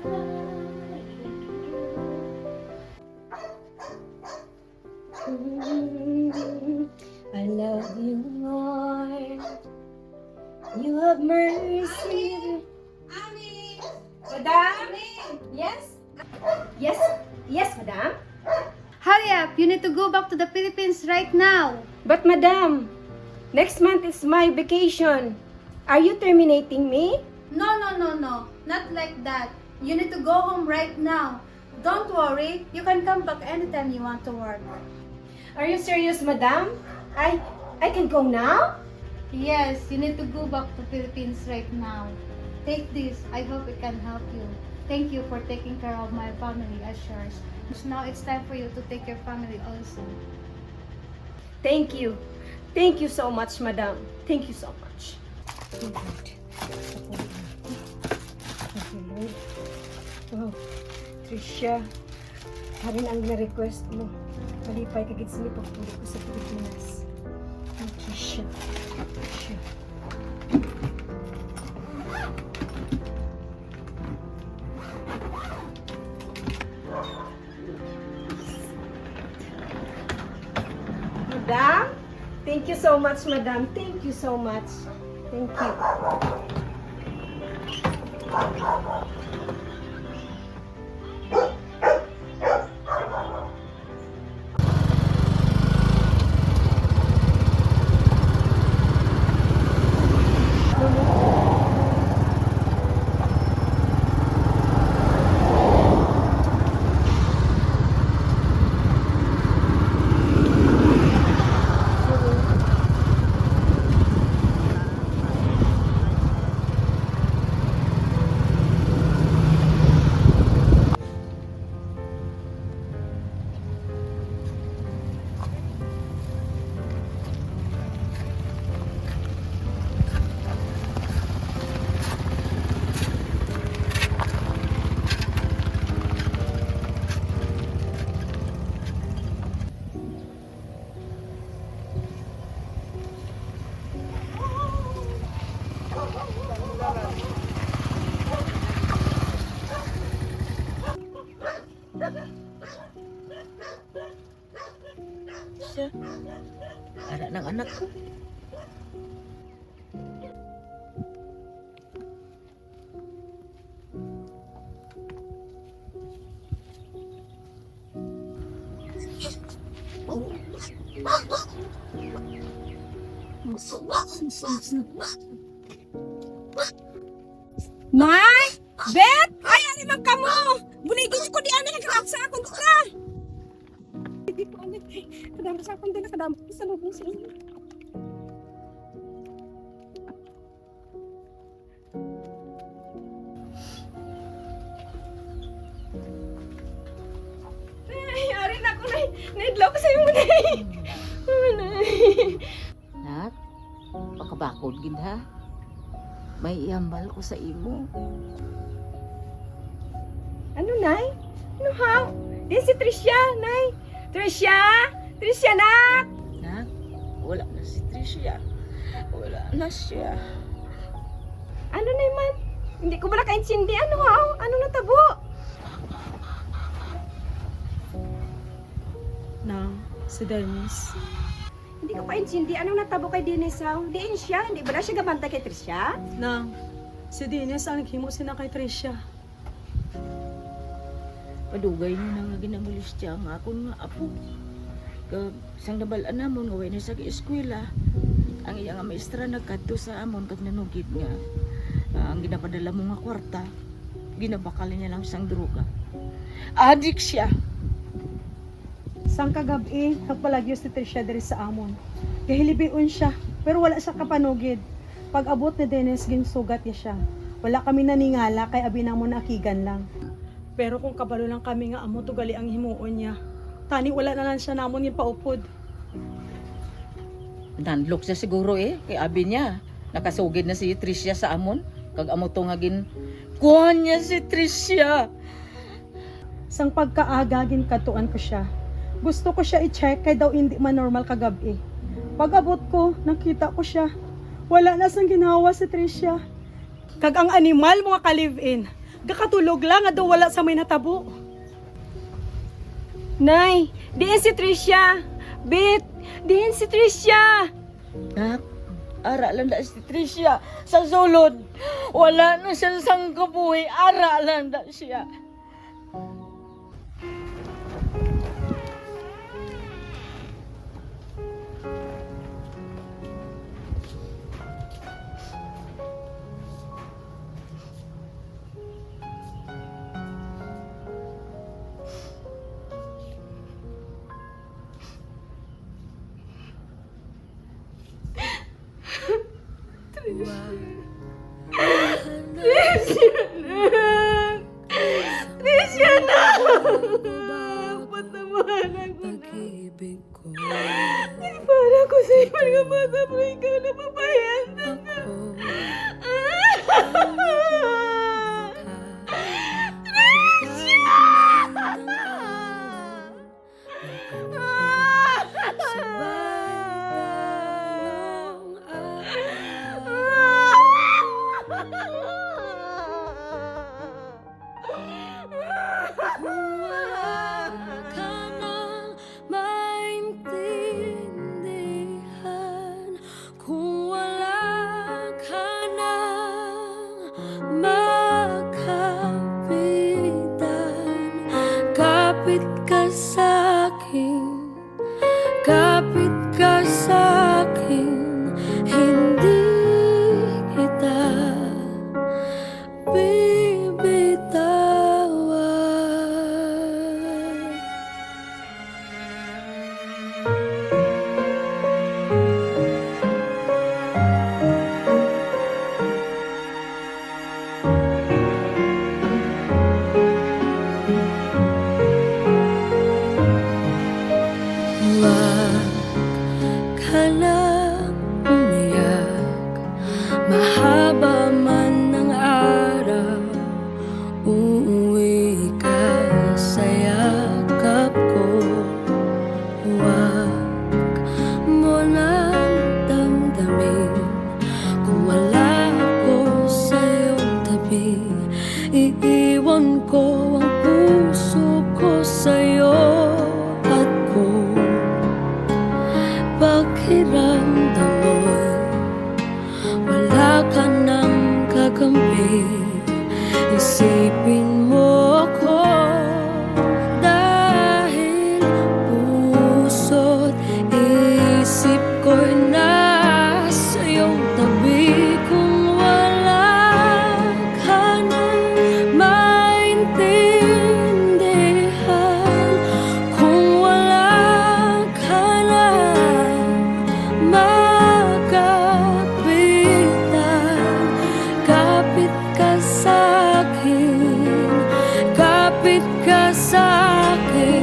I love you, Lord. You have mercy. Ami! Madam? Ami! Yes? Yes? Yes, madam? Hurry up! You need to go back to the Philippines right now. But madam, next month is my vacation. Are you terminating me? No. Not like that. You need to go home right now. Don't worry. You can come back anytime you want to work. Are you serious, madam? I can go now? Yes, you need to go back to Philippines right now. Take this. I hope it can help you. Thank you for taking care of my family as yours. Now it's time for you to take your family also. Thank you. Thank you so much, madam. Thank you so much. Oh, Tricia, harin ang na-request mo. Malipay kagit sila pagpulit ko sa Pilipinas. Oh, Tricia. Tricia. Madam? Thank you so much, madam. Thank you so much. Thank you. Siya. Para ng anak ko. Nay! Bet! Ay, ano man ka mo? Bunigin ko di ano nagkarap sa akong ka! Hindi ko ano eh. Kadampo sa akong din, kadampo sa loob ng siya. Ay, ari na ako, Nay. Naidlaw ko sa'yo mo, Nay. Nay. Nak, pakabakod gid ha. May iambal ko sa imo. Ano, Nay? Ano, ha? Yan si Tricia, Nay. Tricia! Tricia, nak! Nak, wala na si Tricia. Wala na siya. Ano, Nay, man? Hindi ko bala kaintindi. Ano, ha? Ano natabo? Na, si Dennis. Hindi ko pa intindi. Anong natabo kay Dennis, ha? Diin siya. Hindi ba na siya gabantay kay Tricia? Na, si Dennis ang naghimo sina kay Tricia. Padugay niyo na nga ginamulis siya nga akong nga apo. Kag sang nabalaan namon nga way na sa eskwela. Ang iyang maestra nagkadto sa amon kag nanugid nga. Ang ginapadala mo nga kwarta, ginabakal niya lang sang droga. Adik siya. Sang kagabi, nagpalagyo si Tricia diri sa amon. Kahilibion siya, pero wala siya kapanugid. Pag abot ni Dennis, ginsugat niya siya. Wala kami naningala kay abi mo nakigan lang. Pero kung kabalo lang kami nga amo tugali ang himuon niya, tani wala na lang siya namon yung paupod. Nanlok siya siguro kay abi niya. Nakasugid na si Tricia sa amon. Kag amo to nga kuha niya si Tricia. Sang pagkaagagin katuan ko siya. Gusto ko siya i-check kay daw hindi man normal kagabi. Pag abot ko, nakita ko siya. Wala na sang ginawa si Tricia. Kag ang animal mga ka-live-in. Gakatulog lang, ado wala sa may natabo. Nay, diin si Tricia. Bit, diin si Tricia. Nak, ara lang da si Tricia sa sulod. Wala na siya sang kabuhi, ara lang da siya. Tricia na! Patawanan mo na. Para ko sa iyo mga bata mo, ikaw na papayan. Kapit ka sa'kin, kapit ka sa'kin, hindi kita bibitawan. Huwag ka nang umiyak, mahaba man ang araw, uuwi ka sa yakap ko. Huwag mo nang damdamin kung wala ako sa iyong tabi. Iiwan ko ang puso ko sa'yo at kung pakiramdam mo'y wala ka nang kakampi, isipin mo ako dahil puso't isip ko'y nasa iyong tabi. Kung wala ka nang maintindihan, kung wala ka nang makapitan, kapit ka sa'kin, kapit ka sa'kin.